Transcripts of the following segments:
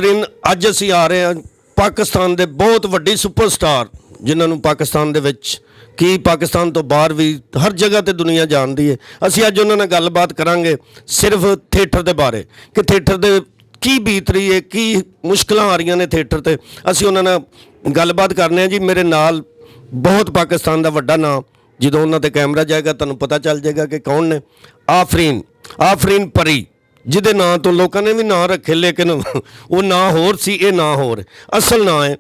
ਤਰੀਨ ਅੱਜ ਅਸੀਂ ਆ ਰਹੇ ਹਾਂ ਪਾਕਿਸਤਾਨ ਦੇ ਬਹੁਤ ਵੱਡੀ ਸੁਪਰਸਟਾਰ ਜਿਨ੍ਹਾਂ ਨੂੰ ਪਾਕਿਸਤਾਨ ਦੇ ਵਿੱਚ ਕੀ ਪਾਕਿਸਤਾਨ ਤੋਂ ਬਾਹਰ ਵੀ ਹਰ ਜਗ੍ਹਾ ਤੇ ਦੁਨੀਆ ਜਾਣਦੀ ਹੈ। ਅਸੀਂ ਅੱਜ ਉਹਨਾਂ ਨਾਲ ਗੱਲਬਾਤ ਕਰਾਂਗੇ ਸਿਰਫ ਥੀਏਟਰ ਦੇ ਬਾਰੇ ਕਿ ਥੀਏਟਰ ਦੇ ਕੀ ਬੀਤ ਰਹੀ ਹੈ, ਕੀ ਮੁਸ਼ਕਲਾਂ ਆ ਰਹੀਆਂ ਨੇ ਥੀਏਟਰ ਤੇ। ਅਸੀਂ ਉਹਨਾਂ ਨਾਲ ਗੱਲਬਾਤ ਕਰਨੇ ਆ ਜੀ। ਮੇਰੇ ਨਾਲ ਬਹੁਤ ਪਾਕਿਸਤਾਨ ਦਾ ਵੱਡਾ ਨਾਮ, ਜਦੋਂ ਉਹਨਾਂ ਤੇ ਕੈਮਰਾ ਜਾਏਗਾ ਤੁਹਾਨੂੰ ਪਤਾ ਚੱਲ ਜਾਏਗਾ ਕਿ ਕੌਣ ਨੇ। ਆਫਰੀਨ ਪਰੀ, ਜਿਹਦੇ ਨਾਂ ਤੋਂ ਲੋਕਾਂ ਨੇ ਵੀ ਨਾਂ ਰੱਖੇ, ਲੇਕਿਨ ਉਹ ਨਾਂ ਹੋਰ ਸੀ, ਇਹ ਨਾਂ ਹੋਰ। ਅਸਲ ਨਾਂ ਹੈ,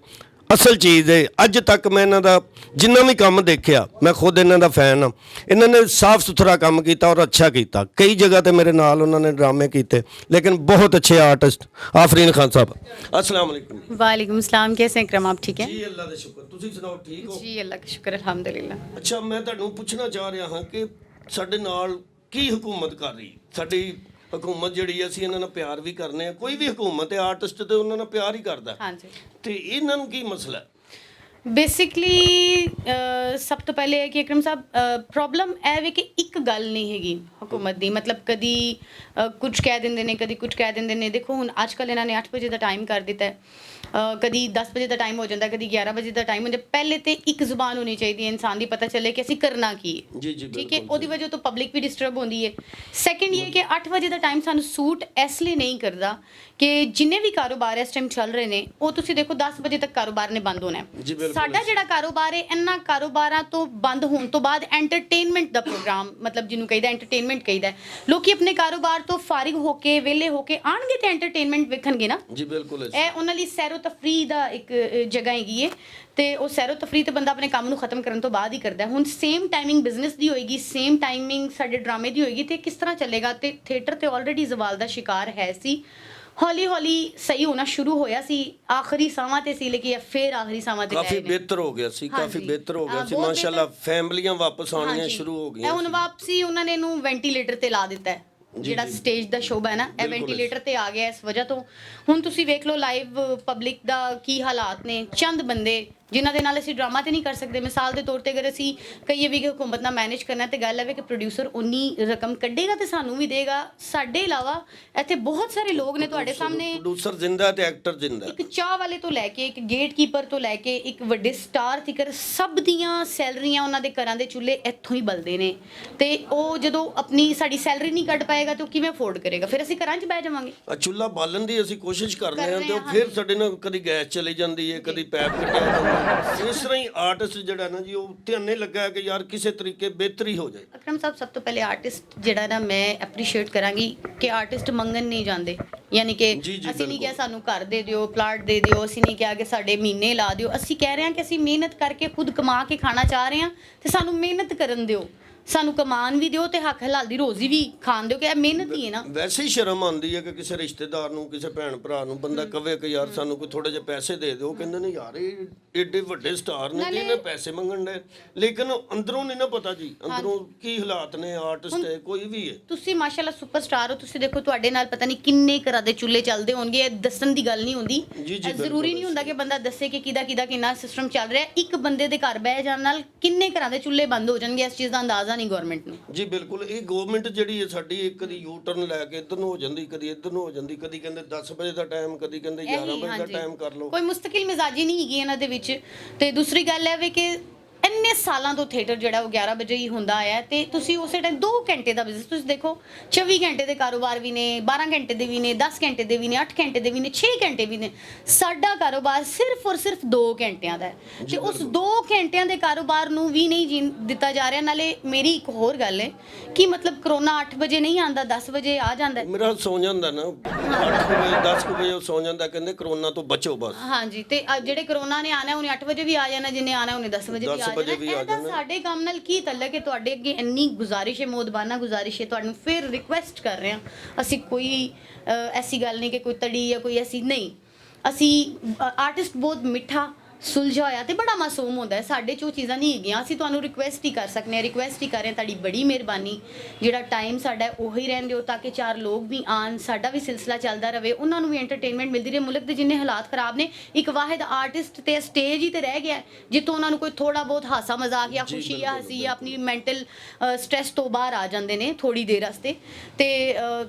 ਅਸਲ ਚੀਜ਼ ਹੈ। ਅੱਜ ਤੱਕ ਮੈਂ ਇਹਨਾਂ ਦਾ ਜਿੰਨਾ ਵੀ ਕੰਮ ਦੇਖਿਆ, ਮੈਂ ਖੁਦ ਇਹਨਾਂ ਦਾ ਫੈਨ ਹਾਂ। ਇਹਨਾਂ ਨੇ ਸਾਫ਼ ਸੁਥਰਾ ਕੰਮ ਕੀਤਾ ਔਰ ਅੱਛਾ ਕੀਤਾ। ਕਈ ਜਗ੍ਹਾ ਤੇ ਮੇਰੇ ਨਾਲ ਉਹਨਾਂ ਨੇ ਡਰਾਮੇ ਕੀਤੇ, लेकिन बहुत अच्छे आर्टिस्ट। आफरीन खान साहब, अस्सलाम वालेकुम। वालेकुम सलाम। कैसे हैं इकराम, आप ठीक हैं? जी अल्लाह का शुक्र, ਤੁਸੀਂ ਸੁਣਾਓ ਠੀਕ ਹੋ? जी अल्लाह का शुक्र अल्हम्दुलिल्लाह। ਅੱਛਾ, ਮੈਂ ਤੁਹਾਨੂੰ ਪੁੱਛਣਾ ਚਾਹ ਰਿਹਾ ਹਾਂ ਕਿ ਸਾਡੇ ਨਾਲ ਕੀ ਹਕੂਮਤ ਕਰ ਰਹੀ? ਸਾਡੀ ਹਕੂਮਤ ਜਿਹੜੀ ਅਸੀਂ ਇਹਨਾਂ ਨਾਲ ਪਿਆਰ ਵੀ ਕਰਨੇ ਆ, ਕੋਈ ਵੀ ਹਕੂਮਤ ਹੈ ਆਰਟਿਸਟ ਤੇ ਉਹਨਾਂ ਨਾਲ ਪਿਆਰ ਹੀ ਕਰਦਾ। ਹਾਂਜੀ, ਤੇ ਇਹਨਾਂ ਨੂੰ ਕੀ ਮਸਲਾ ਹੈ? ਬੇਸਿਕਲੀ ਸਭ ਤੋਂ ਪਹਿਲੇ ਹੈ ਕਿ ਇਕਰਮ ਸਾਹਿਬ ਪ੍ਰੋਬਲਮ ਇਹ ਵੇ ਕਿ ਇੱਕ ਗੱਲ ਨਹੀਂ ਹੈਗੀ ਹਕੂਮਤ ਦੀ। ਮਤਲਬ ਕਦੀ ਕੁਝ ਕਹਿ ਦਿੰਦੇ ਨੇ, ਕਦੀ ਕੁਝ ਕਹਿ ਦਿੰਦੇ ਨੇ। ਦੇਖੋ ਹੁਣ ਅੱਜ ਕੱਲ੍ਹ ਇਹਨਾਂ ਨੇ 8 ਵਜੇ ਦਾ ਟਾਈਮ ਕਰ ਦਿੱਤਾ ਹੈ, ਕਦੀ 10 ਵਜੇ ਦਾ ਟਾਈਮ ਹੋ ਜਾਂਦਾ, ਕਦੀ 11 ਵਜੇ ਦਾ ਟਾਈਮ ਹੋ ਜਾਂਦਾ। ਪਹਿਲੇ ਤੇ ਇੱਕ ਜ਼ੁਬਾਨ ਹੋਣੀ ਚਾਹੀਦੀ ਹੈ ਇਨਸਾਨ ਦੀ, ਪਤਾ ਚੱਲੇ ਕਿ ਅਸੀਂ ਕਰਨਾ ਕੀ ਹੈ। ਜੀ ਜੀ, ਠੀਕ ਹੈ, ਉਹਦੀ ਵਜ੍ਹਾ ਤੋਂ ਪਬਲਿਕ ਵੀ ਡਿਸਟਰਬ ਹੁੰਦੀ ਹੈ। ਸੈਕਿੰਡ ਇਹ ਕਿ 8 ਵਜੇ ਦਾ ਟਾਈਮ ਸਾਨੂੰ ਸੂਟ ਇਸ ਲਈ ਨਹੀਂ ਕਰਦਾ ਕਿ ਜਿੰਨੇ ਵੀ ਕਾਰੋਬਾਰ ਇਸ ਟਾਈਮ ਚੱਲ ਰਹੇ ਨੇ, ਉਹ ਤੁਸੀਂ ਦੇਖੋ 10 ਵਜੇ ਤੱਕ ਕਾਰੋਬਾਰ ਨੇ ਬੰਦ ਹੋਣਾ ਹੈ। ਸਾਡਾ ਜਿਹੜਾ ਕਾਰੋਬਾਰ ਹੈ, ਇਹਨਾਂ ਕਾਰੋਬਾਰਾਂ ਤੋਂ ਬੰਦ ਹੋਣ ਤੋਂ ਬਾਅਦ ਐਂਟਰਟੇਨਮੈਂਟ ਦਾ ਪ੍ਰੋਗਰਾਮ, ਮਤਲਬ ਜਿਹਨੂੰ ਕਹੀਦਾ ਐਂਟਰਟੇਨਮੈਂਟ ਕਹੀਦਾ, ਲੋਕੀ ਆਪਣੇ ਕਾਰੋਬਾਰ ਤੋਂ ਫਾਰਿਗ ਹੋ ਕੇ ਵਿਹਲੇ ਹੋ ਕੇ ਆਣਗੇ ਤੇ ਐਂਟਰਟੇਨਮੈਂਟ ਵੇਖਣਗੇ ਨਾ। ਜੀ ਬਿਲਕੁਲ, ਇਹ ਉਹਨਾਂ ਲਈ ਸੈਰੋ ਤਫਰੀਹ ਦਾ ਇੱਕ ਜਗ੍ਹਾ ਹੈਗੀ ਹੈ ਤੇ ਉਹ ਸੈਰੋ ਤਫਰੀਹ ਤੇ ਬੰਦਾ ਆਪਣੇ ਕੰਮ ਨੂੰ ਖਤਮ ਕਰਨ ਤੋਂ ਬਾਅਦ ਹੀ ਕਰਦਾ। ਹੁਣ ਸੇਮ ਟਾਈਮਿੰਗ ਬਿਜ਼ਨਸ ਦੀ ਹੋਏਗੀ, ਸੇਮ ਟਾਈਮਿੰਗ ਸਾਡੇ ਡਰਾਮੇ ਦੀ ਹੋਏਗੀ, ਤੇ ਕਿਸ ਤਰ੍ਹਾਂ ਚੱਲੇਗਾ? ਤੇ ਥੀਏਟਰ ਤੇ ਆਲਰੇਡੀ ਜ਼ਵਾਲ ਦਾ ਸ਼ਿਕਾਰ ਹੈ ਸੀ। ਹੌਲੀ ਹੌਲੀ ਸਹੀ ਹੋਣਾ ਸ਼ੁਰੂ ਹੋਇਆ ਸੀ, ਆਖਰੀ ਸਾਵਾਂ ਤੇ ਸੀ, ਲੇਕਿਨ ਫਿਰ ਆਖਰੀ ਸਾਵਾਂ ਤੇ ਕਾਫੀ ਬਿਹਤਰ ਹੋ ਗਿਆ ਸੀ, ਕਾਫੀ ਬਿਹਤਰ ਹੋ ਗਿਆ ਸੀ ਮਾਸ਼ਾਅੱਲਾ। ਫੈਮਲੀਆਂ ਵਾਪਸ ਆਉਣੀਆਂ ਸ਼ੁਰੂ ਹੋ ਗਈਆਂ। ਹੁਣ ਵਾਪਸੀ ਉਹਨਾਂ ਨੇ ਇਹਨੂੰ ਵੈਂਟੀਲੇਟਰ ਤੇ ਲਾ ਦਿੱਤਾ ਹੈ। ਜਿਹੜਾ ਸਟੇਜ ਦਾ ਸ਼ੋਭਾ ਹੈ ਨਾ, ਇਹ ਵੈਂਟੀਲੇਟਰ ਤੇ ਆ ਗਿਆ ਇਸ ਵਜ੍ਹਾ ਤੋਂ। ਹੁਣ ਤੁਸੀਂ ਵੇਖ ਲਓ ਲਾਈਵ ਪਬਲਿਕ ਦਾ ਕੀ ਹਾਲਾਤ ਨੇ। ਚੰਦ ਬੰਦੇ ਜਿਨ੍ਹਾਂ ਦੇ ਨਾਲ ਅਸੀਂ ਡਰਾਮਾ ਤੇ ਨਹੀਂ ਕਰ ਸਕਦੇ। ਮਿਸਾਲ ਦੇ ਤੌਰ ਤੇ ਅਗਰ ਅਸੀਂ ਕਹੀਏ ਵੀ ਕਿ ਹਕੂਮਤ ਨਾਲ ਮੈਨੇਜ ਕਰਨਾ, ਤੇ ਗੱਲ ਹੈ ਕਿ ਪ੍ਰੋਡਿਊਸਰ ਉਨੀ ਰਕਮ ਕੱਢੇਗਾ ਤੇ ਸਾਨੂੰ ਵੀ ਦੇਗਾ। ਸਾਡੇ ਇਲਾਵਾ ਇੱਥੇ ਬਹੁਤ ਸਾਰੇ ਲੋਕ ਨੇ ਤੁਹਾਡੇ ਸਾਹਮਣੇ, ਪ੍ਰੋਡਿਊਸਰ ਜਿੰਦਾ ਤੇ ਐਕਟਰ ਜਿੰਦਾ। ਇੱਕ ਚਾਹ ਵਾਲੇ ਤੋਂ ਲੈ ਕੇ, ਇੱਕ ਗੇਟ ਕੀਪਰ ਤੋਂ ਲੈ ਕੇ, ਇੱਕ ਵੱਡੇ ਸਟਾਰ ਤੀਕਰ, ਸਭ ਦੀਆਂ ਸੈਲਰੀਆਂ ਉਹਨਾਂ ਦੇ ਘਰਾਂ ਦੇ ਚੁੱਲ੍ਹੇ ਇੱਥੋਂ ਹੀ ਬਲਦੇ ਨੇ। ਤੇ ਉਹ ਜਦੋਂ ਆਪਣੀ ਸਾਡੀ ਸੈਲਰੀ ਨਹੀਂ ਕੱਢ ਪਾਏਗਾ ਤੇ ਉਹ ਕਿਵੇਂ ਅਫੋਰਡ ਕਰੇਗਾ? ਫਿਰ ਅਸੀਂ ਘਰਾਂ 'ਚ ਬਹਿ ਜਾਵਾਂਗੇ। ਚੁੱਲ੍ਹਾ ਬਾਲਣ ਦੀ ਅਸੀਂ ਕੋਸ਼ਿਸ਼ ਕਰਦੇ ਹਾਂ ਤੇ ਉਹ ਫਿਰ ਸਾਡੇ ਨਾਲ ਕਦੀ ਗੈਸ ਚਲੀ ਜਾਂਦੀ ਹੈ, ਕਦੀ ਪੈਪ ਕੱਟਿਆ ਜਾਂਦਾ। ਇਸ ਤਰ੍ਹਾਂ ਹੀ ਆਰਟਿਸਟ ਜਿਹੜਾ ਨਾ ਜੀ, ਉਹ ਧਿਆਨੇ ਲੱਗਾ ਕਿ ਯਾਰ ਕਿਸੇ ਤਰੀਕੇ ਬਿਹਤਰੀ ਹੋ ਜਾਏ। ਅਕਰਮ ਸਾਹਿਬ, ਸਭ ਤੋਂ ਪਹਿਲੇ ਆਰਟਿਸਟ ਜਿਹੜਾ ਨਾ ਮੈਂ ਐਪਰੀਸ਼ੀਏਟ ਕਰਾਂਗੀ ਕਿ ਆਰਟਿਸਟ ਮੰਗਣ ਨਹੀਂ ਜਾਂਦੇ। ਯਾਨੀ ਕਿ ਅਸੀਂ ਨਹੀਂ ਕਿਹਾ ਸਾਨੂੰ ਘਰ ਦੇ ਦਿਓ, ਪਲਾਟ ਦੇ ਦਿਓ, ਅਸੀਂ ਨਹੀਂ ਕਿਹਾ ਕਿ ਸਾਡੇ ਮਹੀਨੇ ਲਾ ਦਿਓ। ਅਸੀਂ ਕਹਿ ਰਹੇ ਹਾਂ ਕਿ ਅਸੀਂ ਮਿਹਨਤ ਕਰਕੇ ਖੁਦ ਕਮਾ ਕੇ ਖਾਣਾ ਚਾਹ ਰਹੇ ਹਾਂ ਤੇ ਸਾਨੂੰ ਮਿਹਨਤ ਕਰਨ ਦਿਓ, ਸਾਨੂੰ ਕਮਾਨ ਵੀ ਦਿਓ ਤੇ ਹੱਕ ਹਲਾਲ ਦੀ ਰੋਜ਼ੀ ਵੀ ਖਾਣ ਦਿਓ, ਕਿ ਇਹ ਮਿਹਨਤ ਹੀ ਹੈ ਨਾ। ਵੈਸੇ ਹੀ ਸ਼ਰਮ ਆਉਂਦੀ ਹੈ ਕਿ ਕਿਸੇ ਰਿਸ਼ਤੇਦਾਰ ਨੂੰ, ਕਿਸੇ ਭੈਣ ਭਰਾ ਨੂੰ ਬੰਦਾ ਕਵੇ ਕਿ ਯਾਰ ਸਾਨੂੰ ਕੋਈ ਥੋੜੇ ਜਿਹੇ ਪੈਸੇ ਦੇ ਦਿਓ। ਕਹਿੰਦੇ ਨੇ ਯਾਰ ਇਹ ਏਡੇ ਵੱਡੇ ਸਟਾਰ ਨੇ, ਜਿਹਨੇ ਪੈਸੇ ਮੰਗਣ ਦੇ, ਲੇਕਿਨ ਅੰਦਰੋਂ ਨਹੀਂ ਨਾ ਪਤਾ ਜੀ ਅੰਦਰੋਂ ਕੀ ਹਾਲਾਤ ਨੇ। ਆਰਟਿਸਟ ਹੈ ਕੋਈ ਵੀ ਹੈ, ਤੁਸੀਂ ਮਾਸ਼ਾਅੱਲਾ ਸੁਪਰਸਟਾਰ ਹੋ। ਤੁਸੀਂ ਦੇਖੋ ਤੁਹਾਡੇ ਨਾਲ ਪਤਾ ਨਹੀਂ ਕਿੰਨੇ ਘਰਾਂ ਦੇ ਚੁੱਲ੍ਹੇ ਚੱਲਦੇ ਹੋਣਗੇ। ਇਹ ਦੱਸਣ ਦੀ ਗੱਲ ਨਹੀਂ ਹੁੰਦੀ, ਜ਼ਰੂਰੀ ਨਹੀਂ ਹੁੰਦਾ ਕਿ ਬੰਦਾ ਦੱਸੇ ਕਿ ਕਿਹਦਾ ਕਿੰਨਾ ਸਿਸਟਮ ਚੱਲ ਰਿਹਾ। ਇੱਕ ਬੰਦੇ ਦੇ ਘਰ ਬਹਿ ਜਾਣ ਨਾਲ ਕਿੰਨੇ ਘਰਾਂ ਦੇ ਚੁੱਲ੍ਹੇ ਬੰਦ ਹੋ ਜਾਣਗੇ, ਇਸ ਚੀਜ਼ ਦਾ ਅੰਦਾਜ਼ਾ ਨਹੀਂ ਗਵਰਨਮੈਂਟ ਨੂੰ। ਜੀ ਬਿਲਕੁਲ, ਇਹ ਗਵਰਨਮੈਂਟ ਜਿਹੜੀ ਹੈ ਸਾਡੀ, ਕਦੀ ਯੂ ਟਰਨ ਲੈ ਕੇ ਇੱਧਰ ਨੂੰ ਹੋ ਜਾਂਦੀ, ਕਦੀ ਇੱਧਰ ਨੂੰ ਹੋ ਜਾਂਦੀ, ਕਦੀ ਕਹਿੰਦੇ 10 ਵਜੇ ਦਾ ਟਾਈਮ, ਕਦੀ ਕਹਿੰਦੇ 11 ਵਜੇ ਦਾ ਟਾਈਮ ਕਰ ਲਓ। ਕੋਈ ਮੁਸਤਕਿਲ ਮਿਜ਼ਾਜੀ ਨਹੀਂ ਹੈਗੀ ਇਹਨਾਂ ਦੇ ਵਿੱਚ। ਤੇ ਦੂਸਰੀ ਗੱਲ ਹੈ ਵੀ ਕਿ ਇੰਨੇ ਸਾਲਾਂ ਤੋਂ ਥੀਏਟਰ ਜਿਹੜਾ ਉਹ 11 ਵਜੇ ਹੀ ਹੁੰਦਾ ਆਇਆ, ਤੇ ਤੁਸੀਂ ਉਸੇ ਟਾਈਮ 2 ਘੰਟੇ ਦਾ ਬਿਜ਼ਨਸ ਤੁਸੀਂ ਦੇਖੋ। 24 ਘੰਟੇ ਦੇ ਕਾਰੋਬਾਰ ਵੀ ਨੇ, 12 ਘੰਟੇ ਦੇ ਵੀ ਨੇ, 10 ਘੰਟੇ ਦੇ ਵੀ ਨੇ, 8 ਘੰਟੇ ਦੇ ਵੀ ਨੇ, 6 ਘੰਟੇ ਵੀ ਨੇ। ਸਾਡਾ ਕਾਰੋਬਾਰ ਸਿਰਫ ਔਰ ਸਿਰਫ 2 ਘੰਟਿਆਂ ਦਾ ਹੈ, ਤੇ ਉਸ 2 ਘੰਟਿਆਂ ਦੇ ਕਾਰੋਬਾਰ ਨੂੰ ਵੀ ਨਹੀਂ ਜੀਣ ਦਿੱਤਾ ਜਾ ਰਿਹਾ। ਨਾਲੇ ਮੇਰੀ ਇੱਕ ਹੋਰ ਗੱਲ ਹੈ ਕਿ ਮਤਲਬ ਕਰੋਨਾ 8 ਵਜੇ ਨਹੀਂ ਆਉਂਦਾ, 10 ਵਜੇ ਆ ਜਾਂਦਾ। ਮੇਰਾ ਸੌ ਜਾਂਦਾ ਨਾ 8 ਵਜੇ 10 ਵਜੇ ਉਹ ਸੌ ਜਾਂਦਾ, ਕਹਿੰਦੇ ਕਰੋਨਾ ਤੋਂ ਬਚੋ ਬਸ। ਹਾਂਜੀ, ਤੇ ਜਿਹੜੇ ਕਰੋਨਾ ਨੇ ਆਣਾ ਉਹਨੇ 8 ਵਜੇ ਵੀ ਆ ਜਾਣਾ, ਜਿਹਨੇ ਆਣਾ ਉਹਨੇ 10 ਵਜੇ ਵੀ ਆ ਜਾਣਾ। ਸਾਡੇ ਕੰਮ ਨਾਲ ਕੀ ਤਲਕ ਹੈ? ਤੁਹਾਡੇ ਅੱਗੇ ਇੰਨੀ ਗੁਜ਼ਾਰਿਸ਼ ਹੈ, ਮੋਦਬਾਨਾ ਗੁਜ਼ਾਰਿਸ਼ ਹੈ, ਤੁਹਾਨੂੰ ਫਿਰ ਰਿਕੁਐਸਟ ਕਰ ਰਹੇ ਹਾਂ। ਅਸੀਂ ਕੋਈ ਐਸੀ ਗੱਲ ਨਹੀਂ ਕਿ ਕੋਈ ਤੜੀ ਜਾਂ ਕੋਈ ਐਸੀ ਨਹੀਂ। ਅਸੀਂ ਆਰਟਿਸਟ ਬਹੁਤ ਮਿੱਠਾ, ਸੁਲਝਿਆ ਹੋਇਆ ਤੇ ਬੜਾ ਮਾਸੂਮ ਹੁੰਦਾ ਹੈ। ਸਾਡੇ 'ਚ ਉਹ ਚੀਜ਼ਾਂ ਨਹੀਂ ਹੈਗੀਆਂ। ਅਸੀਂ ਤੁਹਾਨੂੰ ਰਿਕੁਐਸਟ ਹੀ ਕਰ ਸਕਦੇ ਹਾਂ, ਰਿਕੁਐਸਟ ਹੀ ਕਰ ਰਹੇ ਹਾਂ, ਤੁਹਾਡੀ ਬੜੀ ਮਿਹਰਬਾਨੀ। ਜਿਹੜਾ ਟਾਈਮ ਸਾਡਾ ਹੈ ਉਹੀ ਰਹਿਣ ਦਿਓ ਤਾਂ ਕਿ 4 ਲੋਕ ਵੀ ਆਣ, ਸਾਡਾ ਵੀ ਸਿਲਸਿਲਾ ਚੱਲਦਾ ਰਹੇ, ਉਹਨਾਂ ਨੂੰ ਵੀ ਐਂਟਰਟੇਨਮੈਂਟ ਮਿਲਦੀ ਰਹੇ। ਮੁਲਕ ਦੇ ਜਿੰਨੇ ਹਾਲਾਤ ਖਰਾਬ ਨੇ, ਇੱਕ ਵਾਹਿਦ ਆਰਟਿਸਟ ਤੇ ਸਟੇਜ ਹੀ ਤੇ ਰਹਿ ਗਿਆ ਜਿੱਥੋਂ ਉਹਨਾਂ ਨੂੰ ਕੋਈ ਥੋੜਾ ਬਹੁਤ ਹਾਸਾ ਮਜ਼ਾਕ ਜਾਂ ਖੁਸ਼ੀ ਜਾਂ ਹੱਸੀ ਜਾਂ ਆਪਣੀ ਮੈਂਟਲ ਸਟ੍ਰੈਸ ਤੋਂ ਬਾਹਰ ਆ ਜਾਂਦੇ ਨੇ ਥੋੜੀ ਦੇਰ ਵਾਸਤੇ। ਤੇ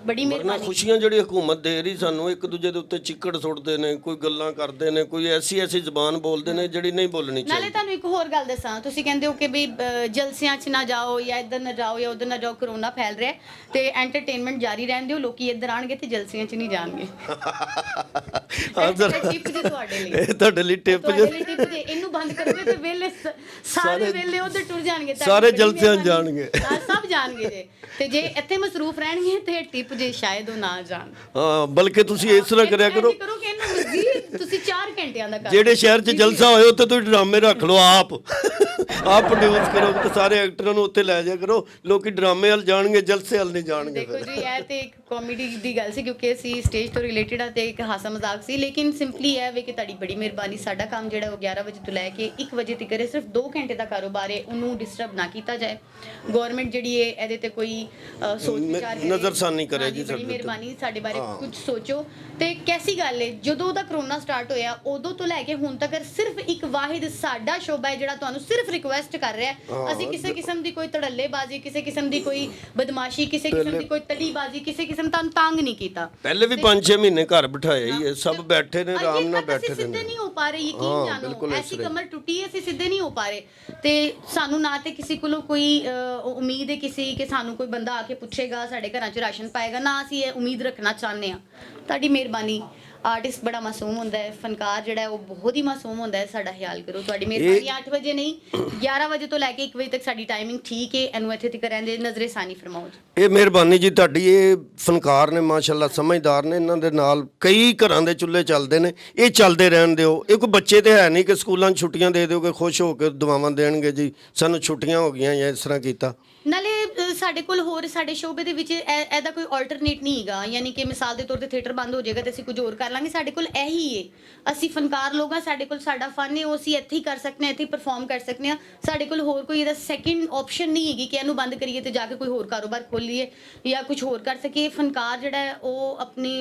ਬੜੀ ਵਰਨਾ ਮਿਹਰਬਾਨੀ। ਖੁਸ਼ੀਆਂ ਜਿਹੜੀ ਹਕੂਮਤ ਦੇ ਰਹੀ ਸਾਨੂੰ, ਇੱਕ ਦੂਜੇ ਦੇ ਉੱਤੇ ਚਿੱਕੜ ਸੁੱਟਦੇ ਨੇ, ਕੋਈ ਗੱਲਾਂ ਕਰਦੇ ਨੇ, ਕੋਈ ਐਸੀ ਜ਼ਬਾਨ ਬੋਲਦੇ ਨੇ ਜਿਹੜੀ ਨਹੀਂ ਬੋਲਣੀ ਨਾਲੇ ਚਾਹੀਦੀ। ਤੁਹਾਨੂੰ ਇੱਕ ਹੋਰ ਗੱਲ ਦੱਸਾਂ, ਤੁਸੀਂ ਕਹਿੰਦੇ ਹੋ ਕਿ ਵੀ ਜਲਸਿਆਂ 'ਚ ਨਾ ਜਾਓ ਜਾਂ ਇੱਧਰ ਨਾ ਜਾਓ ਜਾਂ ਉੱਧਰ ਨਾ ਜਾਓ, ਕਰੋਨਾ ਫੈਲ ਰਿਹਾ ਤੇ ਐਂਟਰਟੇਨਮੈਂਟ ਜਾਰੀ ਰਹਿਣ ਦਿਓ। ਲੋਕੀ ਇੱਧਰ ਆਣਗੇ ਤੇ ਜਲਸਿਆਂ 'ਚ ਨਹੀਂ ਜਾਣਗੇ। ਹਾਂ ਸਰ, ਟਿਪ ਜੇ ਤੁਹਾਡੇ ਲਈ, ਇਹ ਤੁਹਾਡੇ ਲਈ ਟਿਪ ਜੇ। ਤੁਹਾਡੇ ਲਈ ਟਿਪ ਜੇ। ਇਹਨੂੰ ਬੰਦ ਕਰੋਗੇ ਤੇ ਵੇਲੇ ਸਾਰੇ ਵੇਲੇ ਉੱਧਰ ਟੁਰ ਜਾਣਗੇ, ਸਾਰੇ ਜਲਸਿਆਂ 'ਚ ਜਾਣਗੇ। ਹਾਂ, ਸਭ ਜਾਣਗੇ ਜੇ। ਤੇ ਜੇ ਇੱਥੇ ਮਸਰੂਫ ਰਹਿਣਗੇ ਤੇ ਟਿਪ ਜੇ ਸ਼ਾਇਦ ਉਹ ਨਾ ਜਾਣ। ਹਾਂ, ਬਲਕਿ ਤੁਸੀਂ ਇਸ ਤਰ੍ਹਾਂ ਕਰਿਆ ਕਰੋ, ਇੰਝ ਕਰੋ ਕਿ ਇਹਨੂੰ ਮਜ਼ੀਦ ਤੁਸੀਂ 4 ਘੰਟਿਆਂ ਦਾ ਕਰ ਜਿਹੜੇ ਸ਼ਹਿਰ 'ਚ ਜਲਸਾ ਹੋਏ ਉੱਥੇ ਤੁਸੀਂ ਡਰਾਮੇ ਰੱਖ ਲਓ, ਆਪ ਪ੍ਰੋਡਿਊਸ ਕਰੋ ਤੇ ਸਾਰੇ ਐਕਟਰਾਂ ਨੂੰ ਉੱਥੇ ਲੈ ਜਾਇਆ ਕਰੋ। ਲੋਕੀ ਡਰਾਮੇ ਵੱਲ ਜਾਣਗੇ, ਜਲਸੇ ਵੱਲ ਨਹੀਂ ਜਾਣਗੇ। ਦੇਖੋ ਜੀ, ਇਹ ਤੇ ਇੱਕ ਕਾਮੇਡੀ ਦੀ ਗੱਲ ਸੀ ਕਿਉਂਕਿ ਅਸੀਂ ਸਟੇਜ ਤੋਂ ਰਿਲੇਟਡ ਆ ਤੇ ਇੱਕ ਹਾਸਾ ਮਜ਼ਾਕ ਸੀ। ਲੇਕਿਨ ਸਿੰਪਲੀ ਇਹ ਵੇ ਕਿ ਤੁਹਾਡੀ ਬੜੀ ਮਿਹਰਬਾਨੀ। ਸਾਡਾ ਕੰਮ ਜਿਹੜਾ ਉਹ 11 ਵਜੇ ਤੋਂ ਲੈ ਕੇ 1 ਵਜੇ ਤੱਕ ਹੈ, ਸਿਰਫ 2 ਘੰਟੇ ਦਾ ਕਾਰੋਬਾਰ ਹੈ, ਉਹਨੂੰ ਡਿਸਟਰਬ ਨਾ ਕੀਤਾ ਜਾਏ। ਗਵਰਨਮੈਂਟ ਜਿਹੜੀ ਹੈ ਇਹਦੇ ਤੇ ਕੋਈ ਸੋਚ ਵਿਚਾਰ ਕਰੇ, ਨਜ਼ਰਸਾਨੀ ਕਰੇ ਜੀ। ਬੜੀ ਮਿਹਰਬਾਨੀ, ਸਾਡੇ ਬਾਰੇ ਕੁਝ ਸੋਚੋ। ਤੇ ਕੈਸੀ ਗੱਲ ਹੈ, ਜਦੋਂ ਦਾ ਕਰੋਨਾ ਸਟਾਰਟ ਹੋਇਆ ਉਦੋਂ ਤੋਂ ਲੈ ਕੇ ਹੁਣ ਤੱਕ ਸਿਰਫ ਇੱਕ ਵਾਹਿਦ ਸਾਡਾ ਸ਼ੋਭਾ ਹੈ ਜਿਹੜਾ ਤੁਹਾਨੂੰ ਸਿਰਫ ਰਿਕੁਐਸਟ ਕਰ ਰਿਹਾ। ਅਸੀਂ ਕਿਸੇ ਕਿਸਮ ਦੀ ਕੋਈ ਧੜੱਲੇਬਾਜ਼ੀ, ਕਿਸੇ ਕਿਸਮ ਦੀ ਕੋਈ ਬਦਮਾਸ਼ੀ, ਕਿਸੇ ਕਿਸਮ ਦੀ ਕੋਈ ਤੜੀਬਾਜ਼ੀ, ਕਿਸੇ ਕਿਸਮ ਤੁਹਾਨੂੰ ਤੰਗ ਨਹੀਂ ਕੀਤਾ। ਪਹਿਲੇ ਵੀ 5-6 ਮਹੀਨੇ ਘਰ ਬਿਠਾਇਆ ਹੀ ਹੈ, ਸਭ ਬੈਠੇ ਨੇ, ਆਰਾਮ ਨਾਲ ਬੈਠੇ ਅਸੀਂ ਸਿੱਧੇ ਨਹੀਂ ਹੋ ਪਾ ਰਹੇ, ਯਕੀਨ ਜਾਣੋ। ਐਸੀ ਕਮਰ ਟੁੱਟੀ ਹੈ, ਅਸੀਂ ਸਿੱਧੇ ਨਹੀਂ ਹੋ ਪਾ ਰਹੇ। ਤੇ ਸਾਨੂੰ ਨਾ ਤੇ ਕਿਸੇ ਕੋਲੋਂ ਕੋਈ ਉਮੀਦ ਹੈ ਕਿਸੇ ਕਿ ਸਾਨੂੰ ਕੋਈ ਬੰਦਾ ਆ ਕੇ ਪੁੱਛੇਗਾ, ਸਾਡੇ ਘਰਾਂ 'ਚ ਰਾਸ਼ਨ ਪਾਏਗਾ, ਨਾ ਅਸੀਂ ਇਹ ਉਮੀਦ ਰੱਖਣਾ ਚਾਹੁੰਦੇ ਹਾਂ। ਤੁਹਾਡੀ ਮਿਹਰਬਾਨੀ। ਆਰਟਿਸਟ ਬੜਾ ਮਾਸੂਮ ਹੁੰਦਾ ਹੈ, ਫਨਕਾਰ ਜਿਹੜਾ ਹੈ ਉਹ ਬਹੁਤ ਹੀ ਮਾਸੂਮ ਹੁੰਦਾ ਹੈ। ਸਾਡਾ ਖਿਆਲ ਕਰੋ। ਤੁਹਾਡੀ ਮਿਹਰਬਾਨੀ। 8 ਵਜੇ ਨਹੀਂ, 11 ਵਜੇ ਤੋਂ ਲੈ ਕੇ 1 ਵਜੇ ਤੱਕ ਸਾਡੀ ਟਾਈਮਿੰਗ ਠੀਕ ਹੈ। ਇਹਨੂੰ ਇੱਥੇ ਤੱਕ ਰਹਿੰਦੇ ਨਜ਼ਰੇ ਸਾਨੀ ਫਰਮਾਓ ਜੀ। ਇਹ ਮਿਹਰਬਾਨੀ ਜੀ ਤੁਹਾਡੀ। ਇਹ ਫਨਕਾਰ ਨੇ ਮਾਸ਼ਾਅੱਲਾ, ਸਮਝਦਾਰ ਨੇ, ਇਹਨਾਂ ਦੇ ਨਾਲ ਕਈ ਘਰਾਂ ਦੇ ਚੁੱਲ੍ਹੇ ਚੱਲਦੇ ਨੇ, ਇਹ ਚੱਲਦੇ ਰਹਿਣ ਦਿਓ। ਇਹ ਕੋਈ ਬੱਚੇ ਤੇ ਹੈ ਨਹੀਂ ਕਿ ਸਕੂਲਾਂ 'ਚ ਛੁੱਟੀਆਂ ਦੇ ਦਿਓਗੇ, ਖੁਸ਼ ਹੋ ਕੇ ਦੁਆਵਾਂ ਦੇਣਗੇ ਜੀ ਸਾਨੂੰ ਛੁੱਟੀਆਂ ਹੋ ਗਈਆਂ ਜਾਂ ਇਸ ਤਰ੍ਹਾਂ ਕੀਤਾ। ਨਾਲੇ ਸਾਡੇ ਕੋਲ ਹੋਰ ਸਾਡੇ ਸ਼ੋਬੇ ਦੇ ਵਿੱਚ ਇਹਦਾ ਕੋਈ ਆਲਟਰਨੇਟ ਨਹੀਂ ਹੈਗਾ। ਯਾਨੀ ਕਿ ਮਿਸਾਲ ਦੇ ਤੌਰ ਤੇ ਥੀਏਟਰ ਬੰਦ ਹੋ ਜਾਏਗਾ ਤੇ ਅਸੀਂ ਕੁਝ ਹੋਰ ਕਰ ਲਾਂਗੇ। ਸਾਡੇ ਕੋਲ ਇਹੀ ਹੈ, ਅਸੀਂ ਫਨਕਾਰ ਲੋਕ ਹਾਂ, ਸਾਡੇ ਕੋਲ ਸਾਡਾ ਫਨ ਹੈ, ਉਹ ਅਸੀਂ ਇੱਥੇ ਹੀ ਕਰ ਸਕਦੇ ਹਾਂ, ਇੱਥੇ ਹੀ ਪਰਫਾਰਮ ਕਰ ਸਕਦੇ ਹਾਂ। ਸਾਡੇ ਕੋਲ ਹੋਰ ਕੋਈ ਇਹਦਾ ਸੈਕਿੰਡ ਆਪਸ਼ਨ ਨਹੀਂ ਹੈਗੀ ਕਿ ਇਹਨੂੰ ਬੰਦ ਕਰੀਏ ਤੇ ਜਾ ਕੇ ਕੋਈ ਹੋਰ ਕਾਰੋਬਾਰ ਖੋਲੀਏ ਜਾਂ ਕੁਝ ਹੋਰ ਕਰ ਸਕੀਏ। ਫਨਕਾਰ ਜਿਹੜਾ ਹੈ ਉਹ ਆਪਣੀ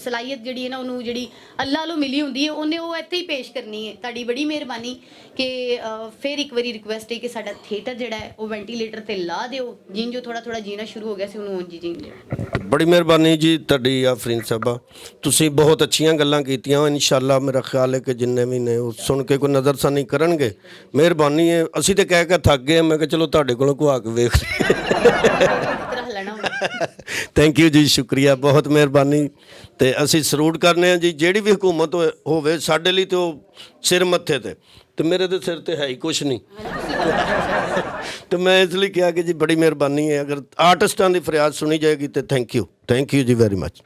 ਸਲਾਹੀਅਤ ਜਿਹੜੀ ਹੈ ਨਾ, ਉਹਨੂੰ ਜਿਹੜੀ ਅੱਲਾ ਵੱਲੋਂ ਮਿਲੀ ਹੁੰਦੀ ਹੈ, ਉਹਨੇ ਉਹ ਇੱਥੇ ਹੀ ਪੇਸ਼ ਕਰਨੀ ਹੈ। ਤੁਹਾਡੀ ਬੜੀ ਮਿਹਰਬਾਨੀ ਕਿ ਫਿਰ ਇੱਕ ਵਾਰੀ ਰਿਕੁਐਸਟ ਹੈ ਕਿ ਸਾਡਾ ਥੀਏਟਰ ਜਿਹੜਾ ਹੈ ਉਹ ਵੈਂਟੀਲੇਟਰ ਤੇ ਲਾ ਦਿਓ। ਜਿੰਨ ਜੋ ਥੋੜਾ ਥੋੜਾ ਜੀਣਾ ਸ਼ੁਰੂ ਹੋ ਗਿਆ ਸੀ ਉਹਨੂੰ ਉਂਝ ਹੀ ਜੀਣ ਦਿਓ। ਬੜੀ ਮਿਹਰਬਾਨੀ ਜੀ ਤੁਹਾਡੀ ਆਫਰੀਨ ਸਾਹਿਬਾ। ਤੁਸੀਂ ਬਹੁਤ ਅੱਛੀਆਂ ਗੱਲਾਂ ਕੀਤੀਆਂ। ਇਨਸ਼ਾਅੱਲਾ ਮੇਰਾ ਖਿਆਲ ਹੈ ਕਿ ਜਿੰਨੇ ਵੀ ਨੇ ਉਹ ਸੁਣ ਕੇ ਕੋਈ ਨਜ਼ਰਸਾਨੀ ਕਰਨਗੇ। ਮਿਹਰਬਾਨੀ ਹੈ। ਅਸੀਂ ਤੇ ਕਹਿ ਕੇ ਥੱਕ ਗਏ। ਮੈਂ ਕਿਹਾ ਚਲੋ ਤੁਹਾਡੇ ਕੋਲੋਂ ਕੁਆ ਕੇ ਵੇਖ ਥੈਂਕ ਯੂ ਜੀ, ਸ਼ੁਕਰੀਆ, ਬਹੁਤ ਮਿਹਰਬਾਨੀ। ਤੇ ਅਸੀਂ ਸਲੂਟ ਕਰਨੇ ਆ ਜੀ। ਜਿਹੜੀ ਵੀ ਹਕੂਮਤ ਹੋਵੇ ਸਾਡੇ ਲਈ ਤੇ ਉਹ ਸਿਰ ਮੱਥੇ ਤੇ ਮੇਰੇ ਦੇ ਸਿਰ ਤੇ ਹੈ ਹੀ ਕੁਛ ਨਹੀਂ। ਤੇ ਮੈਂ ਇਸ ਲਈ ਕਿਹਾ ਕਿ ਜੀ ਬੜੀ ਮਿਹਰਬਾਨੀ ਹੈ। ਅਗਰ ਆਰਟਿਸਟਾਂ ਦੀ ਫਰਿਆਦ ਸੁਣੀ ਜਾਏਗੀ ਤੇ ਥੈਂਕ ਯੂ ਜੀ ਵੈਰੀ ਮਚ।